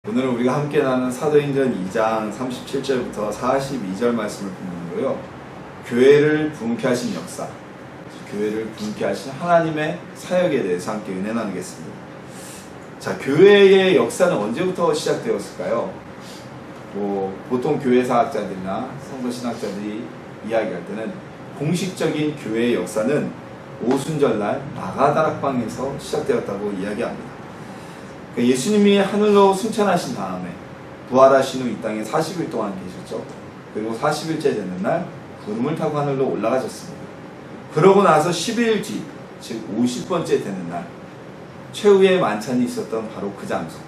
오늘은 우리가 함께 나눈 사도행전 2장 37절부터 42절 말씀을 본문으로요, 교회를 부흥케 하신 역사, 교회를 부흥케 하신 하나님의 사역에 대해서 함께 은혜 나누겠습니다. 자, 교회의 역사는 언제부터 시작되었을까요? 보통 교회사학자들이나 성서신학자들이 이야기할 때는 공식적인 교회의 역사는 오순절날 마가다락방에서 시작되었다고 이야기합니다. 예수님이 하늘로 승천하신 다음에 부활하신 후 이 땅에 40일 동안 계셨죠. 그리고 40일째 되는 날 구름을 타고 하늘로 올라가셨습니다. 그러고 나서 10일 뒤, 즉 50번째 되는 날, 최후의 만찬이 있었던 바로 그 장소,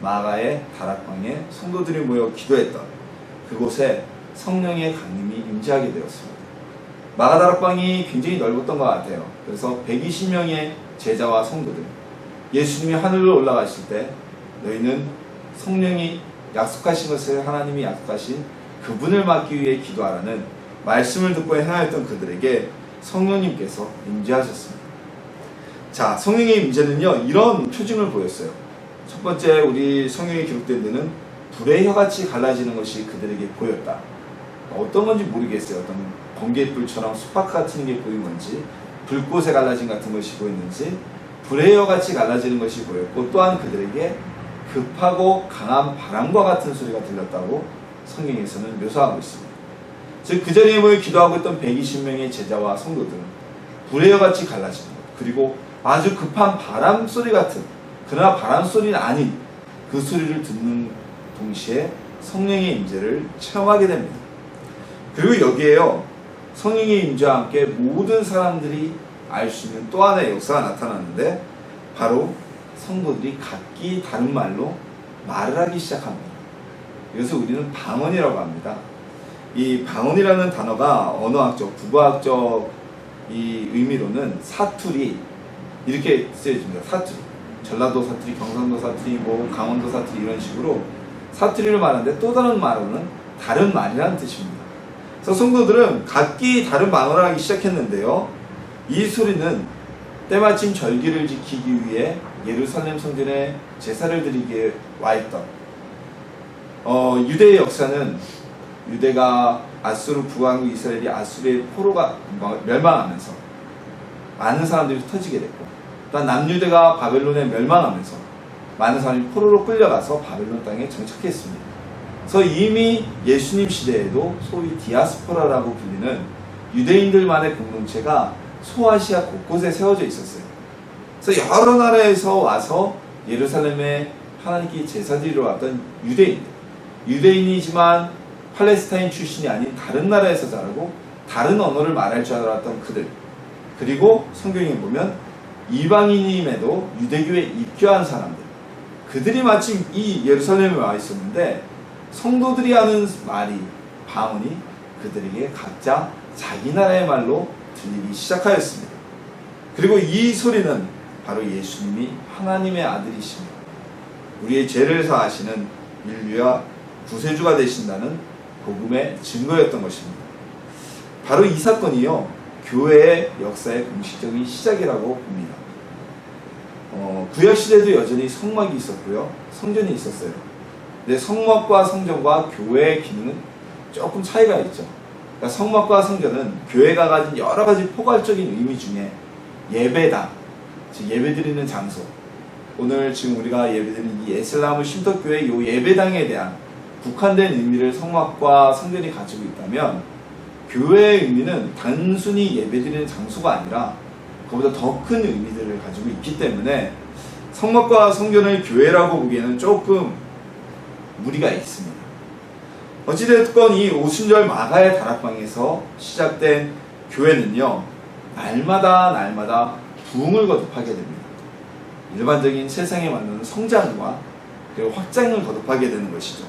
마가의 다락방에 성도들이 모여 기도했던 그곳에 성령의 강림이 임재하게 되었습니다. 마가 다락방이 굉장히 넓었던 것 같아요. 그래서 120명의 제자와 성도들, 예수님이 하늘로 올라가실 때 너희는 성령이 약속하신 것을, 하나님이 약속하신 그분을 맡기 위해 기도하라는 말씀을 듣고 행하였던 그들에게 성령님께서 임재하셨습니다. 자, 성령의 임재는요, 이런 표징을 보였어요. 첫 번째, 우리 성경에 기록된 데는 불의 혀같이 갈라지는 것이 그들에게 보였다. 어떤 건지 모르겠어요. 어떤 번갯불처럼 수박 같은 게 보인 건지, 불꽃에 갈라진 같은 것이 보였는지, 불의 혀같이 갈라지는 것이 보였고, 또한 그들에게 급하고 강한 바람과 같은 소리가 들렸다고 성경에서는 묘사하고 있습니다. 즉, 그 자리에 모여 기도하고 있던 120명의 제자와 성도들은 불의 혀같이 갈라지는 것, 그리고 아주 급한 바람 소리 같은, 그러나 바람 소리는 아닌 그 소리를 듣는 동시에 성령의 임재를 체험하게 됩니다. 그리고 여기에요, 성령의 임재와 함께 모든 사람들이 알 수 있는 또 하나의 역사가 나타나는데, 바로 성도들이 각기 다른 말로 말을 하기 시작합니다. 이것을 우리는 방언이라고 합니다. 이 방언이라는 단어가 언어학적, 국어학적 이 의미로는 사투리, 이렇게 쓰여집니다. 사투리, 전라도 사투리, 경상도 사투리, 강원도 사투리, 이런 식으로 사투리를 말하는데, 또 다른 말로는 다른 말이라는 뜻입니다. 그래서 성도들은 각기 다른 방언을 하기 시작했는데요, 이 소리는 때마침 절기를 지키기 위해 예루살렘 성전에 제사를 드리기에 와있던 유대의 역사는, 유대가 아수르 부강국 이스라엘이 아수르의 포로가 멸망하면서 많은 사람들이 흩어지게 됐고, 또한 남유대가 바벨론에 멸망하면서 많은 사람이 포로로 끌려가서 바벨론 땅에 정착했습니다. 그래서 이미 예수님 시대에도 소위 디아스포라라고 불리는 유대인들만의 공동체가 소아시아 곳곳에 세워져 있었어요. 그래서 여러 나라에서 와서 예루살렘에 하나님께 제사드리러 왔던 유대인이지만 팔레스타인 출신이 아닌 다른 나라에서 자라고 다른 언어를 말할 줄 알았던 그들, 그리고 성경에 보면 이방인임에도 유대교에 입교한 사람들, 그들이 마침 이 예루살렘에 와 있었는데, 성도들이 하는 말이, 방언이 그들에게 각자 자기 나라의 말로 들리기 시작하였습니다. 그리고 이 소리는 바로 예수님이 하나님의 아들이시며 우리의 죄를 사하시는 인류와 구세주가 되신다는 복음의 증거였던 것입니다. 바로 이 사건이요, 교회의 역사의 공식적인 시작이라고 봅니다. 구약시대도 여전히 성막이 있었고요, 성전이 있었어요. 근데 성막과 성전과 교회의 기능은 조금 차이가 있죠. 그러니까 성막과 성전은 교회가 가진 여러 가지 포괄적인 의미 중에 예배당, 즉 예배드리는 장소, 오늘 지금 우리가 예배드리는 이 에슬라무 쉼터교회 이 예배당에 대한 국한된 의미를 성막과 성전이 가지고 있다면, 교회의 의미는 단순히 예배드리는 장소가 아니라 그보다 더 큰 의미들을 가지고 있기 때문에 성막과 성전을 교회라고 보기에는 조금 무리가 있습니다. 어찌됐건 이 오순절 마가의 다락방에서 시작된 교회는요, 날마다 부흥을 거듭하게 됩니다. 일반적인 세상에 맞는 성장과 그리고 확장을 거듭하게 되는 것이죠.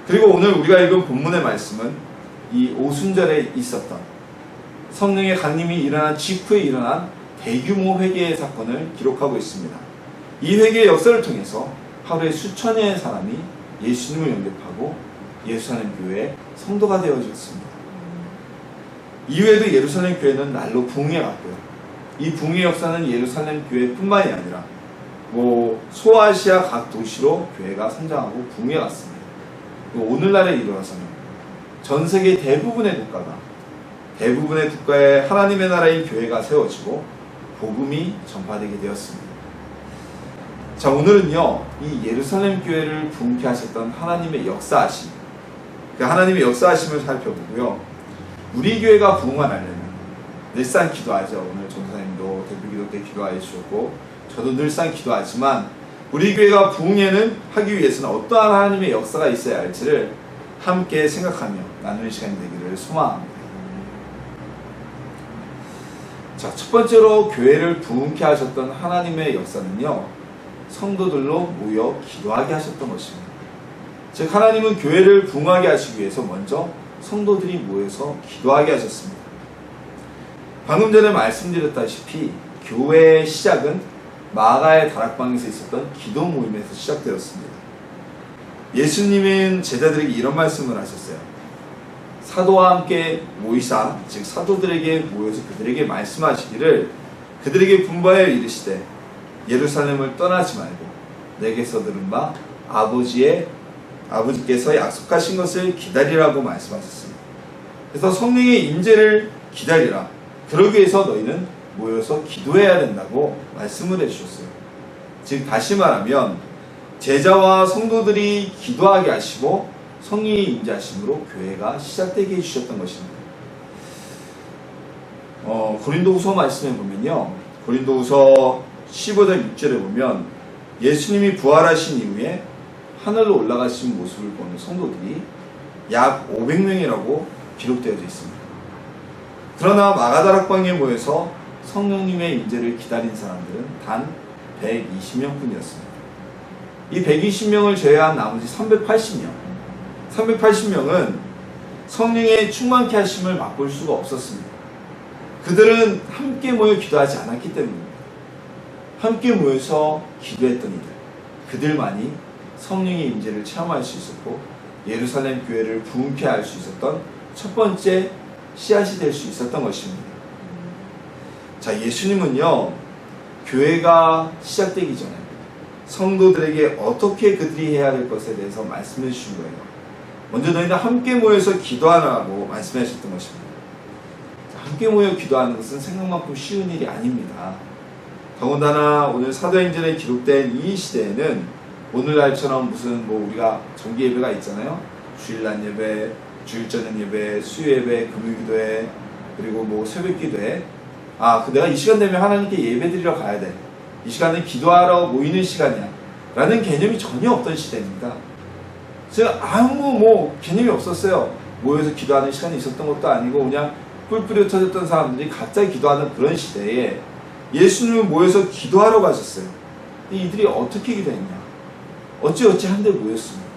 그리고 오늘 우리가 읽은 본문의 말씀은 이 오순절에 있었던 성령의 강림이 일어난 직후에 일어난 대규모 회개의 사건을 기록하고 있습니다. 이 회개의 역사를 통해서 하루에 수천여의 사람이 예수님을 영접하고 예루살렘 교회의 성도가 되어졌습니다. 이후에도 예루살렘 교회는 날로 부흥해 갔고요, 이 부흥의 역사는 예루살렘 교회뿐만이 아니라 소아시아 각 도시로 교회가 성장하고 붕해 갔습니다. 오늘날에 이르러서는 전 세계 대부분의 국가에 하나님의 나라인 교회가 세워지고 복음이 전파되게 되었습니다. 자, 오늘은요, 이 예루살렘 교회를 부흥케 하셨던 하나님의 역사하심, 그 하나님의 역사하심을 살펴보고요. 우리 교회가 부흥하려면 늘상 기도하죠. 오늘 전도사님도 대표기도 때 기도해 주셨고, 저도 늘상 기도하지만 우리 교회가 부흥에는 하기 위해서는 어떠한 하나님의 역사가 있어야 할지를 함께 생각하며 나누는 시간이 되기를 소망합니다. 자, 첫 번째로 교회를 부흥케 하셨던 하나님의 역사는요, 성도들로 모여 기도하게 하셨던 것입니다. 즉, 하나님은 교회를 부흥하게 하시기 위해서 먼저 성도들이 모여서 기도하게 하셨습니다. 방금 전에 말씀드렸다시피 교회의 시작은 마가의 다락방에서 있었던 기도 모임에서 시작되었습니다. 예수님은 제자들에게 이런 말씀을 하셨어요. 사도와 함께 모이사, 즉 사도들에게 모여서 그들에게 말씀하시기를 그들에게 분부하여 이르시되 예루살렘을 떠나지 말고 내게서 들은 바 아버지께서 약속하신 것을 기다리라고 말씀하셨습니다. 그래서 성령의 임재를 기다리라. 그러기 위해서 너희는 모여서 기도해야 된다고 말씀을 해주셨어요. 즉 다시 말하면 제자와 성도들이 기도하게 하시고 성령의 임재하심으로 교회가 시작되게 해주셨던 것입니다. 고린도후서 말씀에 보면요, 고린도후서 15장 6절에 보면 예수님이 부활하신 이후에 하늘로 올라가신 모습을 보는 성도들이 약 500명이라고 기록되어져 있습니다. 그러나 마가다락방에 모여서 성령님의 임재를 기다린 사람들은 단 120명뿐이었습니다. 이 120명을 제외한 나머지 380명은 성령의 충만케 하심을 맛볼 수가 없었습니다. 그들은 함께 모여 기도하지 않았기 때문입니다. 함께 모여서 기도했던 그들만이 성령의 임재를 체험할 수 있었고 예루살렘 교회를 부흥케 할 수 있었던 첫 번째 씨앗이 될 수 있었던 것입니다. 자, 예수님은요, 교회가 시작되기 전에 성도들에게 어떻게 그들이 해야 될 것에 대해서 말씀해 주신 거예요. 먼저 너희는 함께 모여서 기도하라고 말씀해 주셨던 것입니다. 함께 모여 기도하는 것은 생각만큼 쉬운 일이 아닙니다. 더군다나 오늘 사도행전에 기록된 이 시대에는 오늘날처럼 무슨 우리가 정기 예배가 있잖아요. 주일날 예배, 주일 저녁 예배, 수요 예배, 금요기도회, 그리고 새벽 기도회. 내가 이 시간 되면 하나님께 예배 드리러 가야 돼. 이 시간은 기도하러 모이는 시간이야. 라는 개념이 전혀 없던 시대입니다. 제가 아무 개념이 없었어요. 모여서 기도하는 시간이 있었던 것도 아니고 그냥 뿔뿔이 흩어졌던 사람들이 갑자기 기도하는 그런 시대에 예수님은 모여서 기도하러 가셨어요. 이들이 어떻게 기도했냐? 어찌어찌 한데 모였습니다.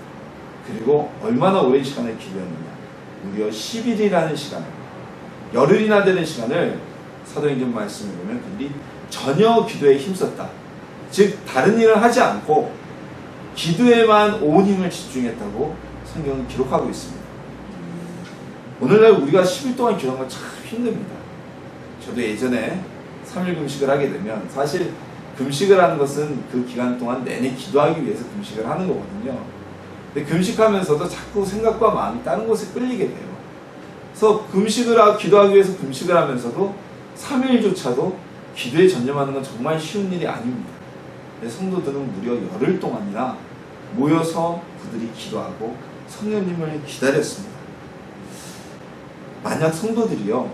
그리고 얼마나 오랜 시간을 기도했느냐? 무려 10일이라는 시간을, 열흘이나 되는 시간을 사도행전 말씀을 보면 그들이 전혀 기도에 힘썼다. 즉 다른 일을 하지 않고 기도에만 온 힘을 집중했다고 성경은 기록하고 있습니다. 오늘날 우리가 10일 동안 기도하는 건 참 힘듭니다. 저도 예전에 3일 금식을 하게 되면 사실 금식을 하는 것은 그 기간 동안 내내 기도하기 위해서 금식을 하는 거거든요. 근데 금식하면서도 자꾸 생각과 마음이 다른 곳에 끌리게 돼요. 그래서 기도하기 위해서 금식을 하면서도 3일조차도 기도에 전념하는 건 정말 쉬운 일이 아닙니다. 성도들은 무려 열흘 동안이나 모여서 그들이 기도하고 성령님을 기다렸습니다. 만약 성도들이요,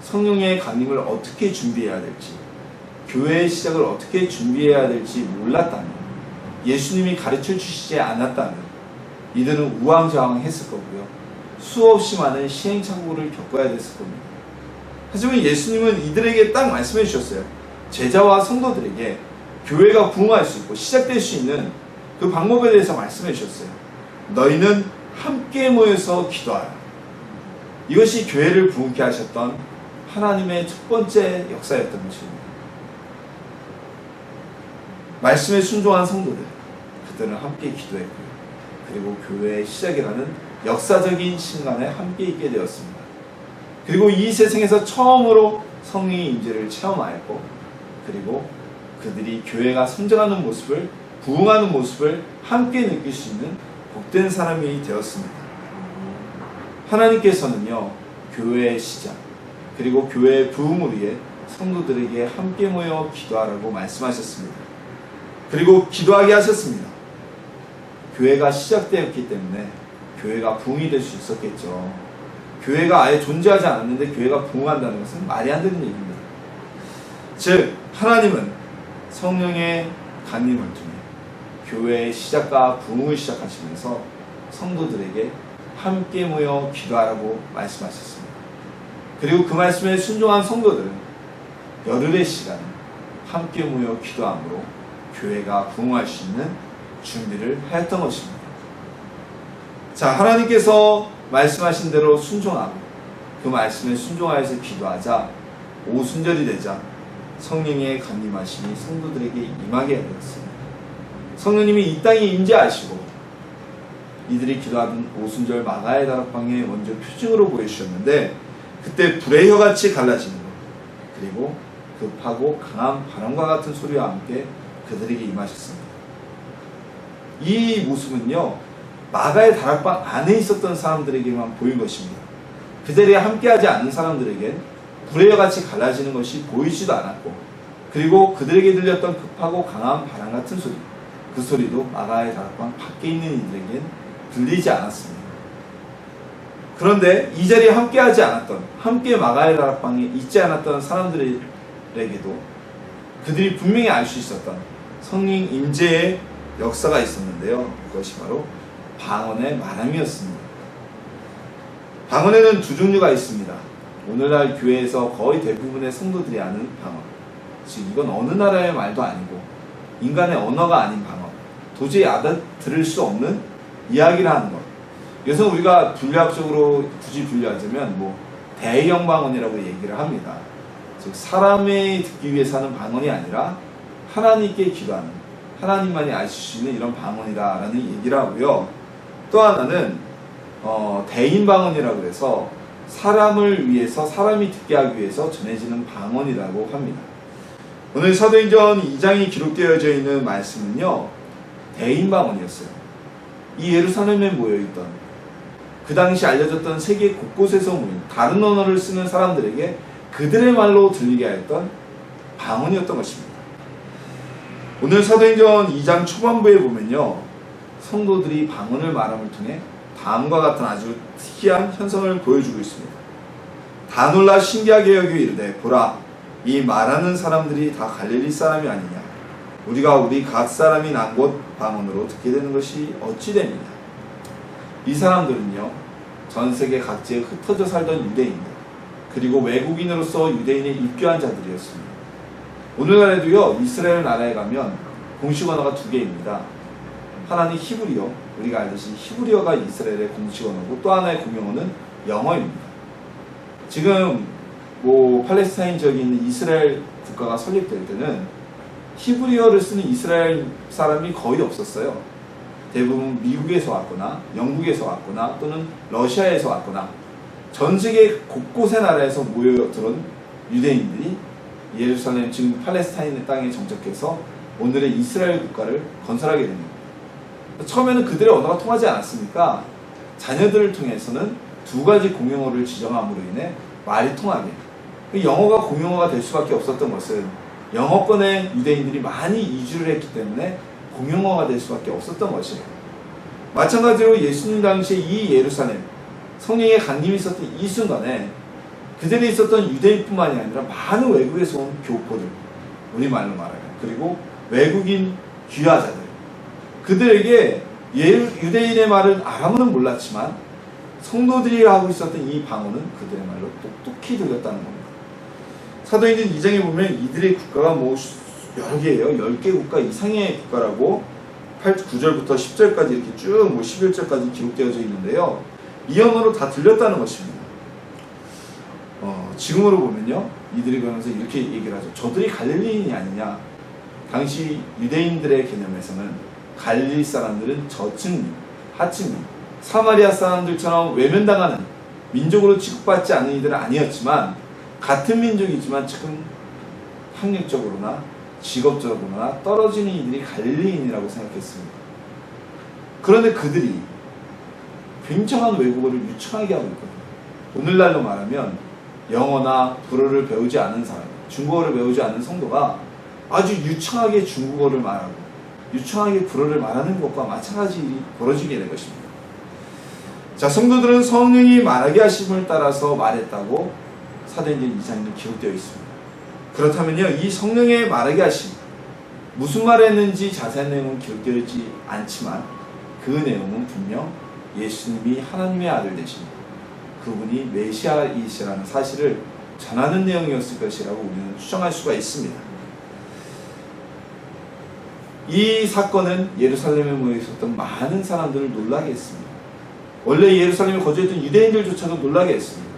성령의 강림을 어떻게 준비해야 될지, 교회의 시작을 어떻게 준비해야 될지 몰랐다면, 예수님이 가르쳐 주시지 않았다면 이들은 우왕좌왕했을 거고요, 수없이 많은 시행착오를 겪어야 됐을 겁니다. 하지만 예수님은 이들에게 딱 말씀해 주셨어요. 제자와 성도들에게 교회가 부흥할 수 있고 시작될 수 있는 그 방법에 대해서 말씀해 주셨어요. 너희는 함께 모여서 기도하라. 이것이 교회를 부흥케 하셨던 하나님의 첫 번째 역사였던 것입니다. 말씀에 순종한 성도들, 그들은 함께 기도했고요. 그리고 교회의 시작이라는 역사적인 순간에 함께 있게 되었습니다. 그리고 이 세상에서 처음으로 성령의 임재를 체험하였고, 그리고 그들이 교회가 성장하는 모습을, 부흥하는 모습을 함께 느낄 수 있는 복된 사람이 되었습니다. 하나님께서는요, 교회의 시작, 그리고 교회의 부흥을 위해 성도들에게 함께 모여 기도하라고 말씀하셨습니다. 그리고 기도하게 하셨습니다. 교회가 시작되었기 때문에 교회가 부흥이 될 수 있었겠죠. 교회가 아예 존재하지 않았는데 교회가 부흥한다는 것은 말이 안 되는 얘기입니다. 즉, 하나님은 성령의 강림을 통해 교회의 시작과 부흥을 시작하시면서 성도들에게 함께 모여 기도하라고 말씀하셨습니다. 그리고 그 말씀에 순종한 성도들은 열흘의 시간 함께 모여 기도함으로 교회가 부흥할 수 있는 준비를 하였던 것입니다. 자, 하나님께서 말씀하신 대로 순종하고 그 말씀에 순종하여서 기도하자 오순절이 되자 성령의 강림하심이 성도들에게 임하게 되었습니다. 성령님이 이 땅에 임재하시고 이들이 기도하던 오순절 마가의 다락방에 먼저 표징으로 보여주셨는데 그때 불의 혀같이 갈라지는 것, 그리고 급하고 강한 바람과 같은 소리와 함께 그들에게 임하셨습니다. 이 모습은요, 마가의 다락방 안에 있었던 사람들에게만 보인 것입니다. 그 자리에 함께하지 않는 사람들에겐 불의 혀같이 갈라지는 것이 보이지도 않았고, 그리고 그들에게 들렸던 급하고 강한 바람 같은 소리, 그 소리도 마가의 다락방 밖에 있는 이들에겐 들리지 않았습니다. 그런데 이 자리에 함께하지 않았던, 함께 마가의 다락방에 있지 않았던 사람들에게도 그들이 분명히 알 수 있었던 성령 임재의 역사가 있었는데요. 그것이 바로 방언의 말함이었습니다. 방언에는 두 종류가 있습니다. 오늘날 교회에서 거의 대부분의 성도들이 아는 방언, 즉 이건 어느 나라의 말도 아니고 인간의 언어가 아닌 방언, 도저히 알아들을 수 없는 이야기를 하는 것. 이것은 우리가 분류학적으로 굳이 분류하자면 대형 방언이라고 얘기를 합니다. 즉 사람이 듣기 위해서 하는 방언이 아니라 하나님께 기도하는, 하나님만이 아실 수 있는 이런 방언이다 라는 얘기를 하고요. 또 하나는 대인 방언이라고 해서 사람을 위해서, 사람이 듣게 하기 위해서 전해지는 방언이라고 합니다. 오늘 사도행전 2장이 기록되어져 있는 말씀은요, 대인 방언이었어요. 이 예루살렘에 모여있던, 그 당시 알려졌던 세계 곳곳에서 모인 다른 언어를 쓰는 사람들에게 그들의 말로 들리게 하였던 방언이었던 것입니다. 오늘 사도행전 2장 초반부에 보면요, 성도들이 방언을 말함을 통해 다음과 같은 아주 특이한 현상을 보여주고 있습니다. 다 놀라 신기하게 여기고 이르되 보라, 이 말하는 사람들이 다 갈릴리 사람이 아니냐. 우리가 우리 각 사람이 난 곳 방언으로 듣게 되는 것이 어찌 됨이냐. 이 사람들은요, 전 세계 각지에 흩어져 살던 유대인들, 그리고 외국인으로서 유대인에 입교한 자들이었습니다. 오늘날에도요, 이스라엘 나라에 가면 공식 언어가 두 개입니다. 하나는 히브리어, 우리가 알듯이 히브리어가 이스라엘의 공식 언어고, 또 하나의 공용어는 영어입니다. 지금 팔레스타인 지역에 있는 이스라엘 국가가 설립될 때는 히브리어를 쓰는 이스라엘 사람이 거의 없었어요. 대부분 미국에서 왔거나 영국에서 왔거나 또는 러시아에서 왔거나 전 세계 곳곳의 나라에서 모여들은 유대인들이 예루살렘, 지금 팔레스타인의 땅에 정착해서 오늘의 이스라엘 국가를 건설하게 됩니다. 처음에는 그들의 언어가 통하지 않았으니까 자녀들을 통해서는 두 가지 공용어를 지정함으로 인해 말이 통하게, 영어가 공용어가 될 수밖에 없었던 것은 영어권의 유대인들이 많이 이주를 했기 때문에 공용어가 될 수밖에 없었던 것이에요. 마찬가지로 예수님 당시에 이 예루살렘, 성령의 강림이 있었던 이 순간에 그들이 있었던 유대인뿐만이 아니라 많은 외국에서 온 교포들, 우리말로 말하면, 그리고 외국인 귀화자들, 그들에게 유대인의 말은 아람어는 몰랐지만 성도들이 하고 있었던 이 방언은 그들의 말로 똑똑히 들렸다는 겁니다. 사도행전 2장에 보면 이들의 국가가 여러 개예요. 10개 국가 이상의 국가라고 9절부터 10절까지 이렇게 쭉 11절까지 기록되어져 있는데요. 이 언어로 다 들렸다는 것입니다. 지금으로 보면요, 이들이 그러면서 이렇게 얘기를 하죠. 저들이 갈릴리인이 아니냐. 당시 유대인들의 개념에서는 갈릴리 사람들은 저층민, 하층민, 사마리아 사람들처럼 외면당하는 민족으로 취급받지 않는 이들은 아니었지만 같은 민족이지만 지금 학력적으로나 직업적으로나 떨어지는 이들이 갈릴리인이라고 생각했습니다. 그런데 그들이 굉장한 외국어를 유창하게 하고 있거든요. 오늘날로 말하면 영어나 불어를 배우지 않은 사람, 중국어를 배우지 않는 성도가 아주 유창하게 중국어를 말하고 유창하게 불어를 말하는 것과 마찬가지 일이 벌어지게 된 것입니다. 자, 성도들은 성령이 말하게 하심을 따라서 말했다고 사도행전 2장에 기록되어 있습니다. 그렇다면요, 이 성령의 말하게 하심, 무슨 말을 했는지 자세한 내용은 기록되어 있지 않지만 그 내용은 분명 예수님이 하나님의 아들 되신 그분이 메시아이시라는 사실을 전하는 내용이었을 것이라고 우리는 추정할 수가 있습니다. 이 사건은 예루살렘에 모여 있었던 많은 사람들을 놀라게 했습니다. 원래 예루살렘에 거주했던 유대인들조차도 놀라게 했습니다.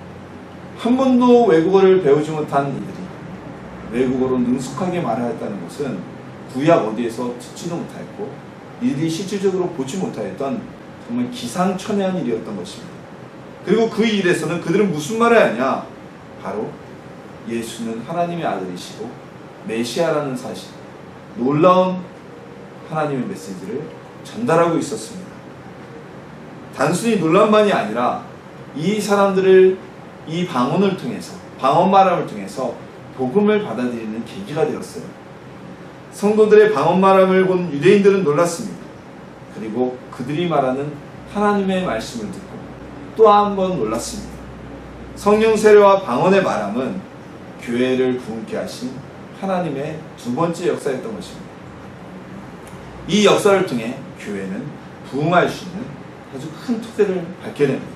한 번도 외국어를 배우지 못한 이들이 외국어로 능숙하게 말하였다는 것은 구약 어디에서 듣지도 못하였고 이들이 실질적으로 보지 못하였던 정말 기상천외한 일이었던 것입니다. 그리고 그 일에서는 그들은 무슨 말을 하냐? 바로 예수는 하나님의 아들이시고 메시아라는 사실, 놀라운 하나님의 메시지를 전달하고 있었습니다. 단순히 놀란만이 아니라 이 사람들을 이 방언을 통해서, 방언 말함을 통해서 복음을 받아들이는 계기가 되었어요. 성도들의 방언 말함을 본 유대인들은 놀랐습니다. 그리고 그들이 말하는 하나님의 말씀을 듣고 또 한 번 놀랐습니다. 성령 세례와 방언의 말함은 교회를 부흥케 하신 하나님의 두 번째 역사였던 것입니다. 이 역사를 통해 교회는 부흥할 수 있는 아주 큰 토대를 밟게 됩니다.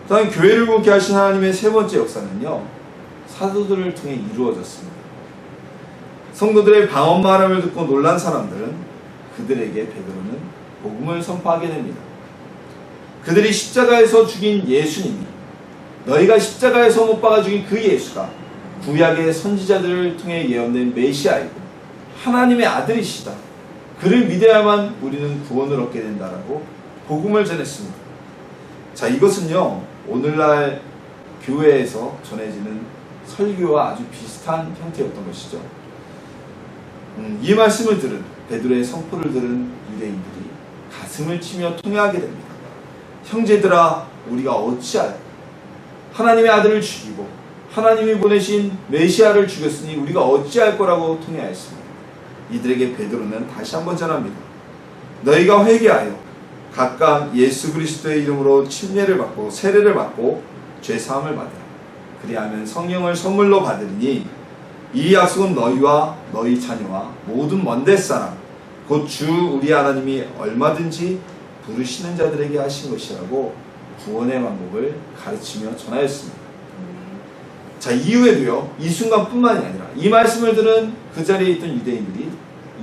또한 교회를 부흥케 하신 하나님의 세 번째 역사는요, 사도들을 통해 이루어졌습니다. 성도들의 방언 말함을 듣고 놀란 사람들은 그들에게 베드로는 복음을 선포하게 됩니다. 그들이 십자가에서 죽인 예수님이, 너희가 십자가에서 못 박아 죽인 그 예수가 구약의 선지자들을 통해 예언된 메시아이고 하나님의 아들이시다. 그를 믿어야만 우리는 구원을 얻게 된다라고 복음을 전했습니다. 자, 이것은요, 오늘날 교회에서 전해지는 설교와 아주 비슷한 형태였던 것이죠. 이 말씀을 들은, 베드로의 선포를 들은 유대인들이 가슴을 치며 통회하게 됩니다. 형제들아, 우리가 어찌할 하나님의 아들을 죽이고 하나님이 보내신 메시아를 죽였으니 우리가 어찌할 거라고 통회하였습니다. 이들에게 베드로는 다시 한번 전합니다. 너희가 회개하여 각각 예수 그리스도의 이름으로 침례를 받고 세례를 받고 죄사함을 받으라. 그리하면 성령을 선물로 받으리니 이 약속은 너희와 너희 자녀와 모든 먼데 사람 곧 주 우리 하나님이 얼마든지 부르시는 자들에게 하신 것이라고 구원의 방법을 가르치며 전하였습니다. 자, 이후에도요, 이 순간뿐만이 아니라 이 말씀을 들은 그 자리에 있던 유대인들이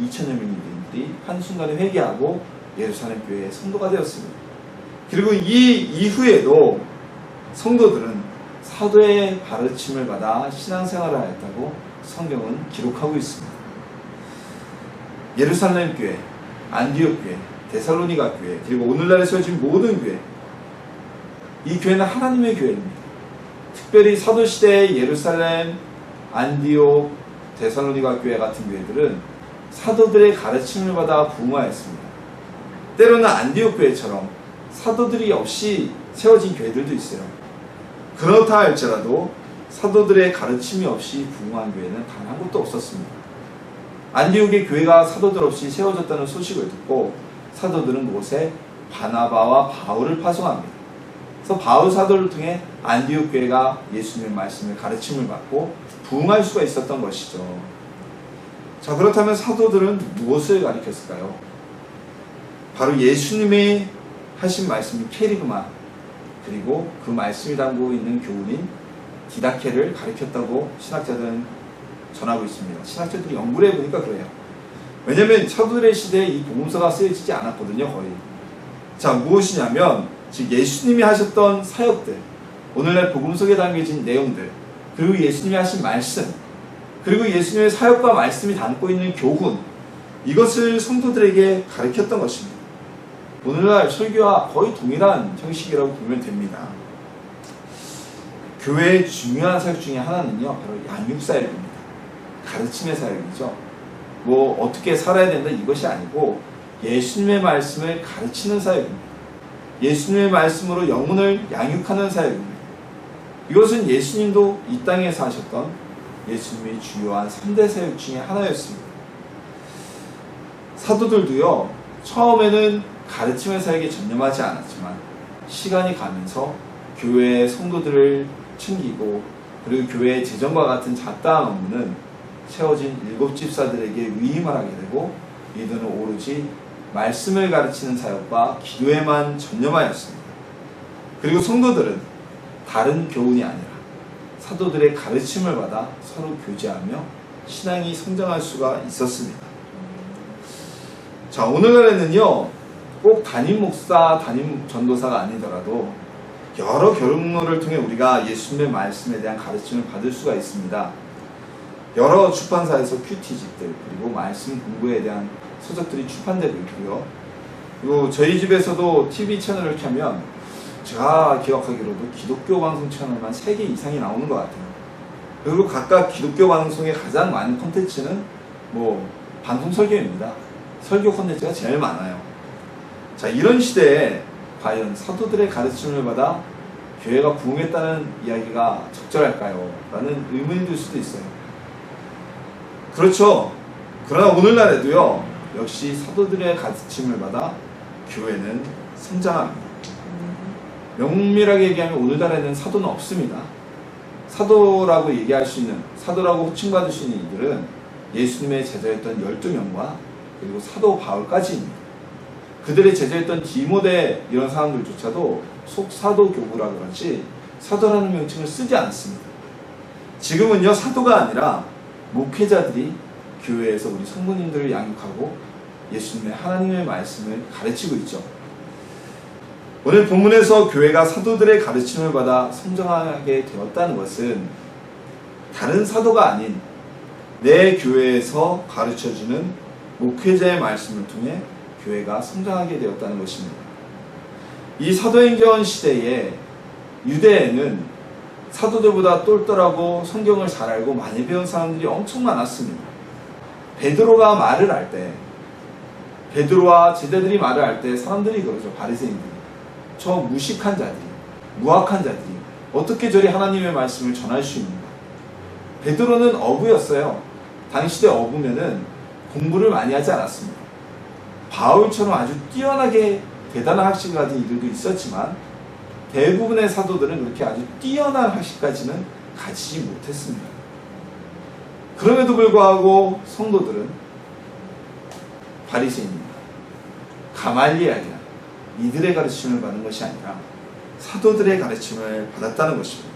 2000여 명의 유대인들이 한순간에 회개하고 예루살렘 교회의 성도가 되었습니다. 그리고 이 이후에도 성도들은 사도의 가르침을 받아 신앙생활을 하였다고 성경은 기록하고 있습니다. 예루살렘 교회, 안디옥 교회, 데살로니가 교회, 그리고 오늘날에 세워진 모든 교회, 이 교회는 하나님의 교회입니다. 특별히 사도시대의 예루살렘, 안디옥, 데살로니가 교회 같은 교회들은 사도들의 가르침을 받아 부흥하였습니다. 때로는 안디옥 교회처럼 사도들이 없이 세워진 교회들도 있어요. 그렇다 할지라도 사도들의 가르침이 없이 부흥한 교회는 단 한 곳도 없었습니다. 안디옥의 교회가 사도들 없이 세워졌다는 소식을 듣고 사도들은 그곳에 바나바와 바울을 파송합니다. 그래서 바울 사도를 통해 안디옥 교회가 예수님의 말씀을 가르침을 받고 부흥할 수가 있었던 것이죠. 자, 그렇다면 사도들은 무엇을 가르쳤을까요? 바로 예수님이 하신 말씀인 케리그마, 그리고 그 말씀이 담고 있는 교훈인 디다케를 가르쳤다고 신학자들은 전하고 있습니다. 신학자들이 연구를 해보니까 그래요. 왜냐하면 사도들의 시대에 이 복음서가 쓰여지지 않았거든요, 거의. 자, 무엇이냐면 즉 예수님이 하셨던 사역들, 오늘날 복음서에 담겨진 내용들, 그리고 예수님이 하신 말씀, 그리고 예수님의 사역과 말씀이 담고 있는 교훈, 이것을 성도들에게 가르쳤던 것입니다. 오늘날 설교와 거의 동일한 형식이라고 보면 됩니다. 교회의 중요한 사역 중에 하나는요, 바로 양육사역입니다. 가르침의 사역이죠. 뭐 어떻게 살아야 된다 이것이 아니고 예수님의 말씀을 가르치는 사역입니다. 예수님의 말씀으로 영혼을 양육하는 사역입니다. 이것은 예수님도 이 땅에서 하셨던 예수님의 주요한 3대 사역 중에 하나였습니다. 사도들도요, 처음에는 가르침의 사역에 전념하지 않았지만 시간이 가면서 교회의 성도들을 챙기고 그리고 교회의 재정과 같은 잡다한 업무는 세워진 7 집사들에게 위임을 하게 되고 이들은 오로지 말씀을 가르치는 사역과 기도에만 전념하였습니다. 그리고 성도들은 다른 교훈이 아니라 사도들의 가르침을 받아 서로 교제하며 신앙이 성장할 수가 있었습니다. 자, 오늘날에는요, 꼭 담임 목사, 담임 전도사가 아니더라도 여러 교육로를 통해 우리가 예수님의 말씀에 대한 가르침을 받을 수가 있습니다. 여러 출판사에서 큐티집들 그리고 말씀 공부에 대한 서적들이 출판되고 있고요. 그리고 저희 집에서도 TV 채널을 켜면 제가 기억하기로도 기독교 방송 채널만 3개 이상이 나오는 것 같아요. 그리고 각각 기독교 방송의 가장 많은 콘텐츠는 뭐 방송 설교입니다. 설교 콘텐츠가 제일 많아요. 자, 이런 시대에 과연 사도들의 가르침을 받아 교회가 부흥했다는 이야기가 적절할까요? 라는 의문이 들 수도 있어요. 그렇죠. 그러나 오늘날에도요, 역시 사도들의 가르침을 받아 교회는 성장합니다. 명밀하게 얘기하면 오늘날에는 사도는 없습니다. 사도라고 얘기할 수 있는, 사도라고 호칭받을 수 있는 이들은 예수님의 제자였던 12명과 그리고 사도 바울까지입니다. 그들의 제자였던 디모데 이런 사람들조차도 속사도 교부라 그런지 사도라는 명칭을 쓰지 않습니다. 지금은요, 사도가 아니라 목회자들이 교회에서 우리 성도님들을 양육하고 예수님의 하나님의 말씀을 가르치고 있죠. 오늘 본문에서 교회가 사도들의 가르침을 받아 성장하게 되었다는 것은 다른 사도가 아닌 내 교회에서 가르쳐주는 목회자의 말씀을 통해 교회가 성장하게 되었다는 것입니다. 이 사도행전 시대에 유대에는 사도들보다 똘똘하고 성경을 잘 알고 많이 배운 사람들이 엄청 많았습니다. 베드로가 말을 할 때, 베드로와 제자들이 말을 할 때 사람들이 그러죠. 바리새인들이. 저 무식한 자들이, 무학한 자들이 어떻게 저리 하나님의 말씀을 전할 수 있는가. 베드로는 어부였어요. 당시대 어부면은 공부를 많이 하지 않았습니다. 바울처럼 아주 뛰어나게 대단한 학식을 가진 이들도 있었지만 대부분의 사도들은 그렇게 아주 뛰어난 학식까지는 가지지 못했습니다. 그럼에도 불구하고 성도들은 바리새인입니다. 가말리엘이나 이들의 가르침을 받는 것이 아니라 사도들의 가르침을 받았다는 것입니다.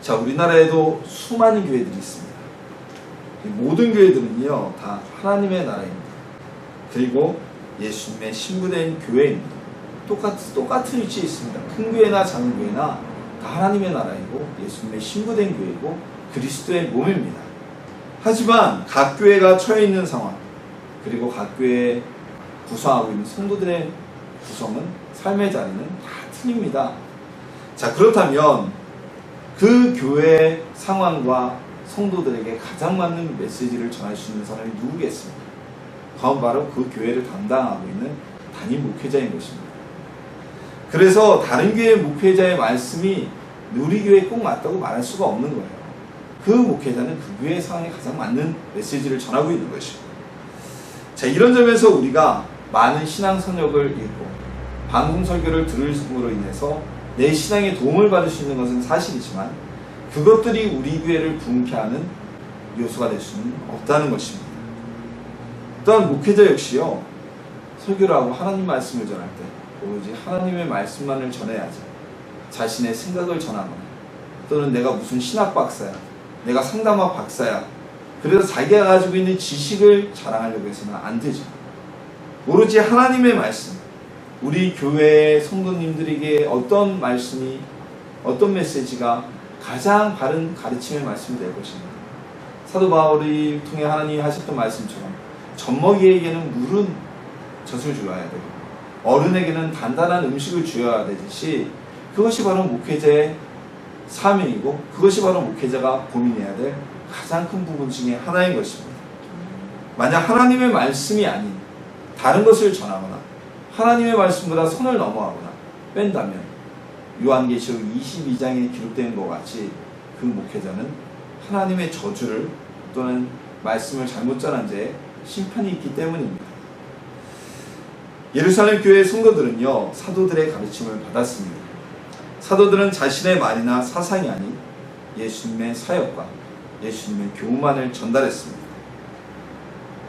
자, 우리나라에도 수많은 교회들이 있습니다. 모든 교회들은요, 다 하나님의 나라입니다. 그리고 예수님의 신부된 교회입니다. 똑같은 위치에 있습니다. 큰 교회나 작은 교회나 다 하나님의 나라이고 예수님의 신부된 교회이고 그리스도의 몸입니다. 하지만 각 교회가 처해 있는 상황 그리고 각 교회에 구성하고 있는 성도들의 구성은, 삶의 자리는 다 틀립니다. 자, 그렇다면 그 교회의 상황과 성도들에게 가장 맞는 메시지를 전할 수 있는 사람이 누구겠습니까? 그건 바로 그 교회를 담당하고 있는 담임 목회자인 것입니다. 그래서 다른 교회 목회자의 말씀이 우리 교회에 꼭 맞다고 말할 수가 없는 거예요. 그 목회자는 그 교회의 상황에 가장 맞는 메시지를 전하고 있는 것입니다. 자, 이런 점에서 우리가 많은 신앙 선역을 읽고 방송 설교를 들음으로 인해서 내 신앙에 도움을 받을 수 있는 것은 사실이지만 그것들이 우리 교회를 부흥케 하는 요소가 될 수는 없다는 것입니다. 또한 목회자 역시요, 설교를 하고 하나님 말씀을 전할 때 오로지 하나님의 말씀만을 전해야지 자신의 생각을 전하거나 또는 내가 무슨 신학 박사야, 내가 상담학 박사야, 그래서 자기가 가지고 있는 지식을 자랑하려고 해서는 안 되죠. 오로지 하나님의 말씀, 우리 교회의 성도님들에게 어떤 말씀이, 어떤 메시지가 가장 바른 가르침의 말씀이 될 것입니다. 사도 바울이 통해 하나님이 하셨던 말씀처럼 젖먹이에게는 물은 젖을 주어야 되고 어른에게는 단단한 음식을 주어야 되듯이 그것이 바로 목회자의 사명이고 그것이 바로 목회자가 고민해야 될 가장 큰 부분 중에 하나인 것입니다. 만약 하나님의 말씀이 아닌 다른 것을 전하거나 하나님의 말씀보다 선을 넘어가거나 뺀다면 요한계시록 22장에 기록된 것 같이 그 목회자는 하나님의 저주를 또는 말씀을 잘못 전한 죄에 심판이 있기 때문입니다. 예루살렘 교회의 성도들은요, 사도들의 가르침을 받았습니다. 사도들은 자신의 말이나 사상이 아닌 예수님의 사역과 예수님의 교훈만을 전달했습니다.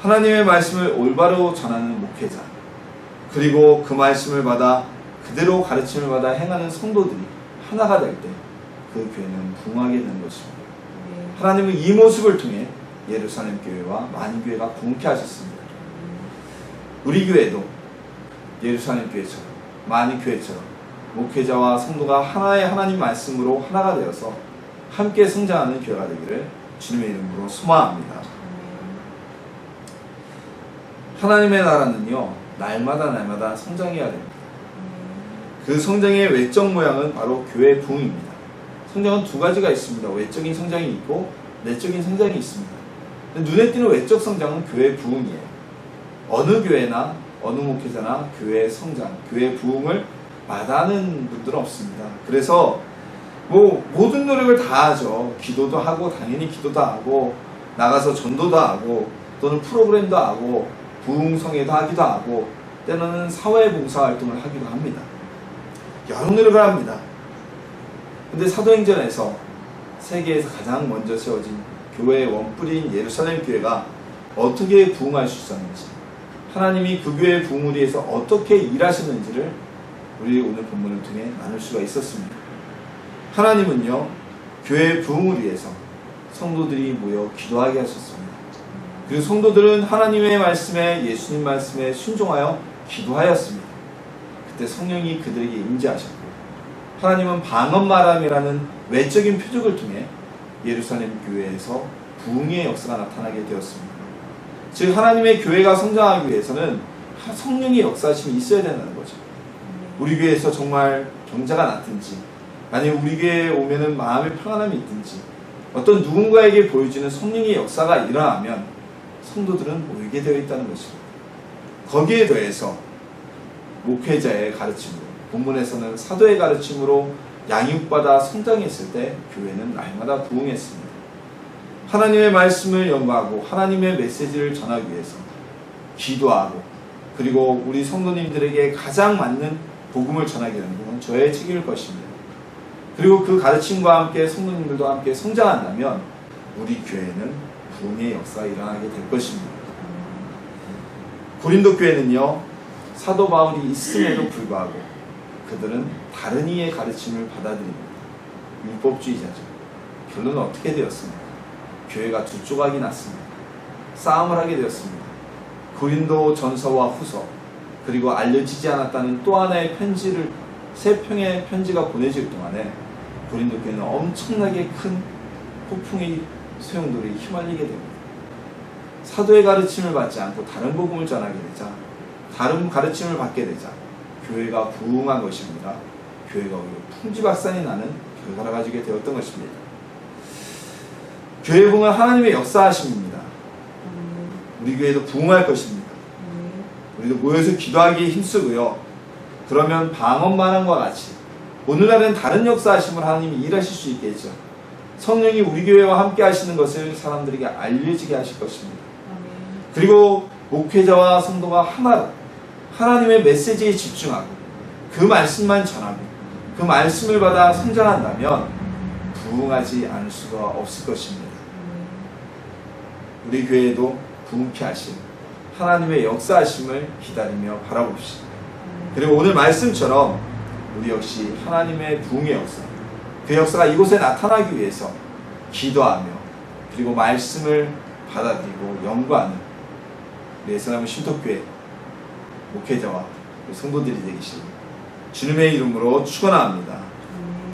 하나님의 말씀을 올바로 전하는 목회자, 그리고 그 말씀을 받아 그대로 가르침을 받아 행하는 성도들이 하나가 될 때 그 교회는 부흥하게 되는 것입니다. 하나님은 이 모습을 통해 예루살렘 교회와 만교회가 부흥케 하셨습니다. 우리 교회도 예루살렘 교회처럼 만교회처럼 목회자와 성도가 하나의 하나님 말씀으로 하나가 되어서 함께 성장하는 교회가 되기를 주님의 이름으로 소망합니다. 하나님의 나라는요, 날마다 성장해야 됩니다. 그 성장의 외적 모양은 바로 교회 부흥입니다. 성장은 두 가지가 있습니다. 외적인 성장이 있고 내적인 성장이 있습니다. 눈에 띄는 외적 성장은 교회 부흥이에요. 어느 교회나 어느 목회자나 교회의 성장, 교회의 부흥을 마다하는 분들은 없습니다. 그래서 모든 노력을 다 하죠. 기도도 하고 당연히 기도도 하고 나가서 전도도 하고 또는 프로그램도 하고 부흥성회도 하기도 하고 때로는 사회봉사활동을 하기도 합니다. 여러 노력을 합니다. 근데 사도행전에서 세계에서 가장 먼저 세워진 교회의 원뿔인 예루살렘 교회가 어떻게 부흥할 수 있었는지, 하나님이 그 교회의 부흥을 위해서 어떻게 일하시는지를 우리 오늘 본문을 통해 나눌 수가 있었습니다. 하나님은요, 교회의 부흥을 위해서 성도들이 모여 기도하게 하셨습니다. 그리고 성도들은 하나님의 말씀에, 예수님 말씀에 순종하여 기도하였습니다. 그때 성령이 그들에게 임재하셨고, 하나님은 방언말함이라는 외적인 표적을 통해 예루살렘 교회에서 부흥의 역사가 나타나게 되었습니다. 즉 하나님의 교회가 성장하기 위해서는 성령의 역사심이 있어야 된다는 거죠. 우리 교회에서 정말 경자가 났든지, 아니면 우리 교회에 오면은 마음의 평안함이 있든지, 어떤 누군가에게 보여주는 성령의 역사가 일어나면 성도들은 모이게 되어 있다는 것입니다. 거기에 더해서 목회자의 가르침으로, 본문에서는 사도의 가르침으로 양육받아 성장했을 때 교회는 날마다 부흥했습니다. 하나님의 말씀을 연구하고 하나님의 메시지를 전하기 위해서 기도하고, 그리고 우리 성도님들에게 가장 맞는 복음을 전하게 되는 것은 저의 책임일 것입니다. 그리고 그 가르침과 함께 성도님들도 함께 성장한다면 우리 교회는 부흥의 역사가 일어나게 될 것입니다. 고린도 교회는요, 사도 바울이 있음에도 불구하고 그들은 다른 이의 가르침을 받아들입니다. 율법주의자죠. 결론은 어떻게 되었습니까? 교회가 두 조각이 났습니다. 싸움을 하게 되었습니다. 고린도 전서와 후서, 그리고 알려지지 않았다는 또 하나의 편지를, 세 평의 편지가 보내질 동안에 고린도 교회는 엄청나게 큰 폭풍의 소용돌이에 휘말리게 됩니다. 사도의 가르침을 받지 않고 다른 복음을 전하게 되자, 다른 가르침을 받게 되자 교회가 부흥한 것입니다. 교회가 오히려 풍지박산이 나는 결과를 가지게 되었던 것입니다. 교회 부흥은 하나님의 역사하심입니다. 우리 교회도 부흥할 것입니다. 우리도 모여서 기도하기에 힘쓰고요. 그러면 방언만함과 같이 오늘날은 다른 역사하심을 하나님이 일하실 수 있겠죠. 성령이 우리 교회와 함께 하시는 것을 사람들에게 알려지게 하실 것입니다. 그리고 목회자와 성도가 하나로 하나님의 메시지에 집중하고 그 말씀만 전하고 그 말씀을 받아 성장한다면 부흥하지 않을 수가 없을 것입니다. 우리 교회도 부흥케 하신 하나님의 역사하심을 기다리며 바라봅시다. 그리고 오늘 말씀처럼 우리 역시 하나님의 부흥의 역사, 그 역사가 이곳에 나타나기 위해서 기도하며 그리고 말씀을 받아들이고 연구하는 우리 예수님의 신토교회 목회자와 성도들이 되기를 주님의 이름으로 축원합니다.